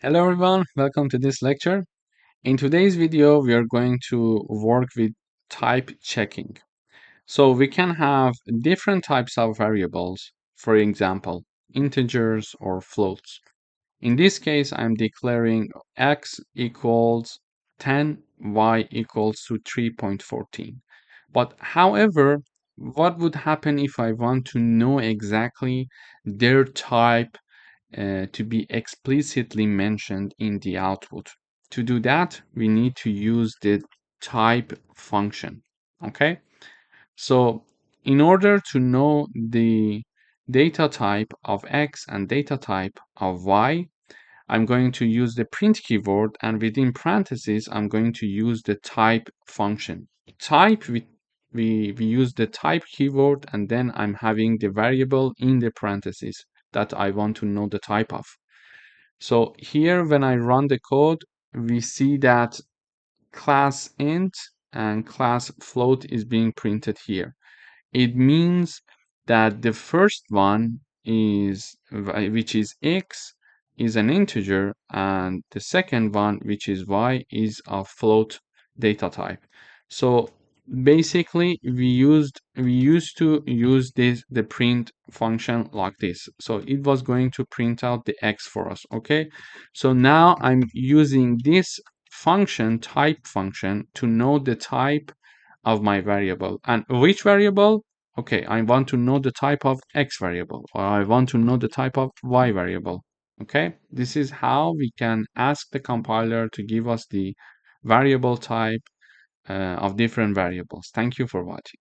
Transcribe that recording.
Hello everyone, welcome to this lecture. In today's video, we are going to work with type checking. So we can have different types of variables, for example, integers or floats. In this case, I'm declaring x equals 10, y equals to 3.14. But however, what would happen if I want to know exactly their type to be explicitly mentioned in the output? To do that, we need to use the type function. Okay, so in order to know the data type of x and data type of y, I'm going to use the print keyword, and within parentheses, I'm going to use the type function. Type, we use the type keyword, and then I'm having the variable in the parentheses that I want to know the type of. So here, when I run the code, we see that class int and class float is being printed here. It means that the first one is, which is x, is an integer, and the second one, which is y, is a float data type. So basically, we used to use the print function like this. So it was going to print out the x for us. Okay. So now I'm using this function, type function, to know the type of my variable. And which variable? Okay, I want to know the type of x variable, or I want to know the type of y variable. Okay, this is how we can ask the compiler to give us the variable type of different variables. Thank you for watching.